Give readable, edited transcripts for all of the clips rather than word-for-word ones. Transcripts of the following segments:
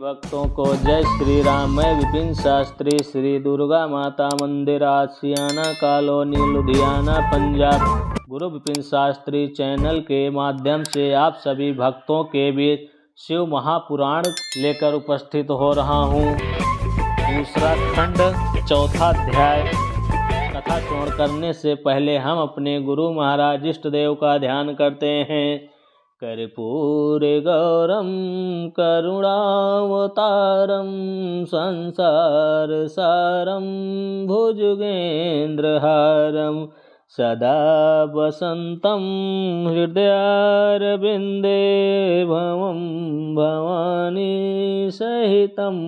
भक्तों को जय श्री राम। मैं विपिन शास्त्री, श्री दुर्गा माता मंदिर, आशियाना कॉलोनी, लुधियाना, पंजाब। गुरु विपिन शास्त्री चैनल के माध्यम से आप सभी भक्तों के बीच शिव महापुराण लेकर उपस्थित हो रहा हूँ। दूसरा खंड, चौथा अध्याय। कथा श्रवण करने से पहले हम अपने गुरु महाराज इष्ट देव का ध्यान करते हैं। कर्पूर गौरम करुणावतारम संसार सारम भुजगेन्द्रहारम सदा वसंतम हृदयारविंदे भवम भवानी सहितम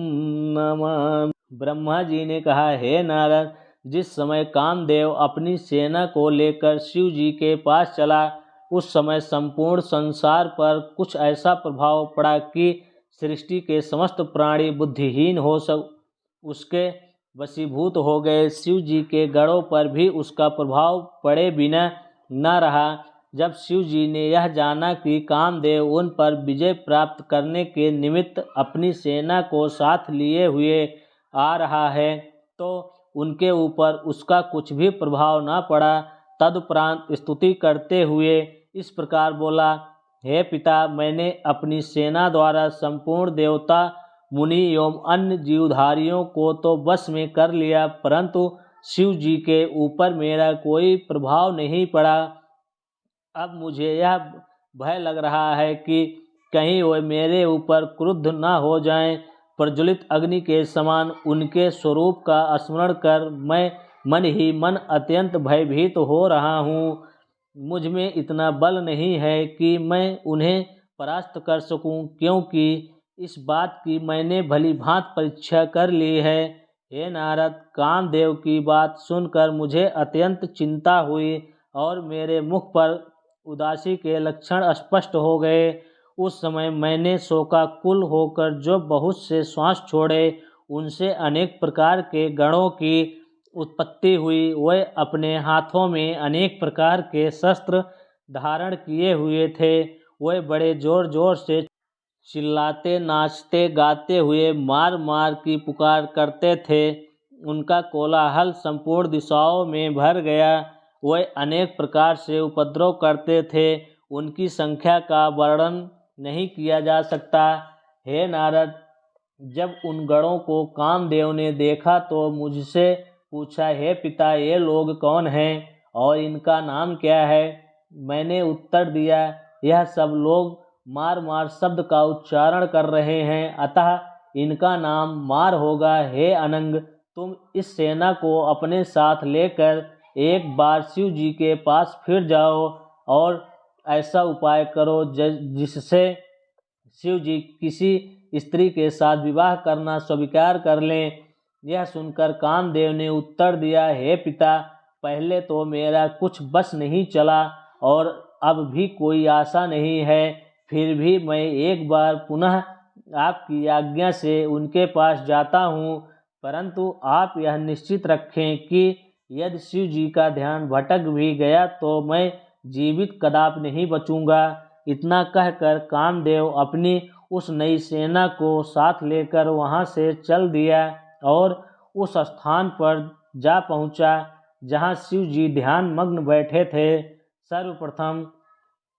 नमामि। ब्रह्मा जी ने कहा, हे नारद, जिस समय कामदेव अपनी सेना को लेकर शिव जी के पास चला, उस समय संपूर्ण संसार पर कुछ ऐसा प्रभाव पड़ा कि सृष्टि के समस्त प्राणी बुद्धिहीन हो उसके वशीभूत हो गए। शिव जी के गणों पर भी उसका प्रभाव पड़े बिना न रहा। जब शिव जी ने यह जाना कि कामदेव उन पर विजय प्राप्त करने के निमित्त अपनी सेना को साथ लिए हुए आ रहा है, तो उनके ऊपर उसका कुछ भी प्रभाव न पड़ा। तदुपरांत स्तुति करते हुए इस प्रकार बोला, हे पिता, मैंने अपनी सेना द्वारा संपूर्ण देवता, मुनि एवं अन्य जीवधारियों को तो वश में कर लिया, परंतु शिव जी के ऊपर मेरा कोई प्रभाव नहीं पड़ा। अब मुझे यह भय लग रहा है कि कहीं वे मेरे ऊपर क्रुद्ध न हो जाएं। प्रज्वलित अग्नि के समान उनके स्वरूप का स्मरण कर मैं मन ही मन अत्यंत भयभीत हो रहा हूँ। मुझ में इतना बल नहीं है कि मैं उन्हें परास्त कर सकूं, क्योंकि इस बात की मैंने भली भांति परीक्षा कर ली है। हे नारद, कामदेव की बात सुनकर मुझे अत्यंत चिंता हुई और मेरे मुख पर उदासी के लक्षण स्पष्ट हो गए। उस समय मैंने शोकाकुल होकर जो बहुत से श्वास छोड़े, उनसे अनेक प्रकार के गणों की उत्पत्ति हुई। वे अपने हाथों में अनेक प्रकार के शस्त्र धारण किए हुए थे। वे बड़े जोर जोर से चिल्लाते, नाचते, गाते हुए मार मार की पुकार करते थे। उनका कोलाहल संपूर्ण दिशाओं में भर गया। वे अनेक प्रकार से उपद्रव करते थे। उनकी संख्या का वर्णन नहीं किया जा सकता। हे नारद, जब उन गणों को कामदेव ने देखा तो मुझसे पूछा, हे पिता, ये लोग कौन हैं और इनका नाम क्या है? मैंने उत्तर दिया, यह सब लोग मार मार शब्द का उच्चारण कर रहे हैं, अतः इनका नाम मार होगा। हे अनंग, तुम इस सेना को अपने साथ लेकर एक बार शिव जी के पास फिर जाओ और ऐसा उपाय करो जिससे शिव जी किसी स्त्री के साथ विवाह करना स्वीकार कर लें। यह सुनकर कामदेव ने उत्तर दिया, हे पिता, पहले तो मेरा कुछ बस नहीं चला और अब भी कोई आशा नहीं है। फिर भी मैं एक बार पुनः आपकी आज्ञा से उनके पास जाता हूँ, परंतु आप यह निश्चित रखें कि यदि शिव जी का ध्यान भटक भी गया तो मैं जीवित कदापि नहीं बचूंगा। इतना कहकर कामदेव अपनी उस नई सेना को साथ लेकर वहां से चल दिया और उस स्थान पर जा पहुंचा जहां शिव जी ध्यान मग्न बैठे थे। सर्वप्रथम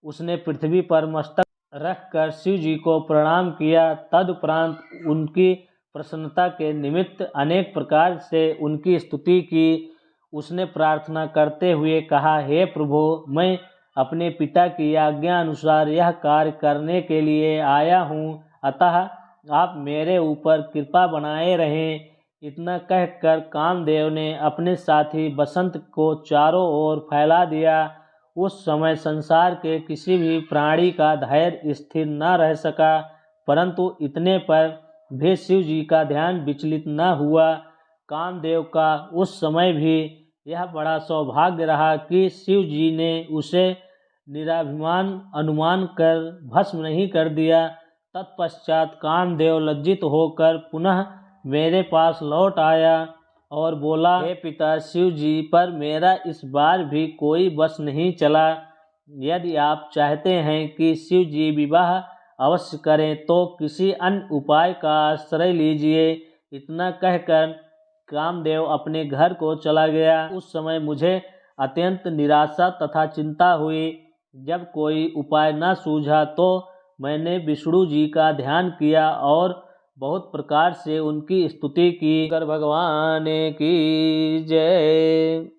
उसने पृथ्वी पर मस्तक रखकर शिव जी को प्रणाम किया। तदुपरांत उनकी प्रसन्नता के निमित्त अनेक प्रकार से उनकी स्तुति की। उसने प्रार्थना करते हुए कहा, हे प्रभु, मैं अपने पिता की आज्ञा अनुसार यह कार्य करने के लिए आया हूँ, अतः आप मेरे ऊपर कृपा बनाए रहें। इतना कहकर कामदेव ने अपने साथी बसंत को चारों ओर फैला दिया। उस समय संसार के किसी भी प्राणी का धैर्य स्थिर न रह सका, परंतु इतने पर भी शिव जी का ध्यान विचलित न हुआ। कामदेव का उस समय भी यह बड़ा सौभाग्य रहा कि शिव जी ने उसे निराभिमान अनुमान कर भस्म नहीं कर दिया। तत्पश्चात कामदेव लज्जित होकर पुनः मेरे पास लौट आया और बोला, हे पिता, शिव जी पर मेरा इस बार भी कोई बस नहीं चला। यदि आप चाहते हैं कि शिव जी विवाह अवश्य करें, तो किसी अन्य उपाय का आश्रय लीजिए। इतना कहकर कामदेव अपने घर को चला गया। उस समय मुझे अत्यंत निराशा तथा चिंता हुई। जब कोई उपाय न सूझा तो मैंने विष्णु जी का ध्यान किया और बहुत प्रकार से उनकी स्तुति की। शंकर भगवान की जय।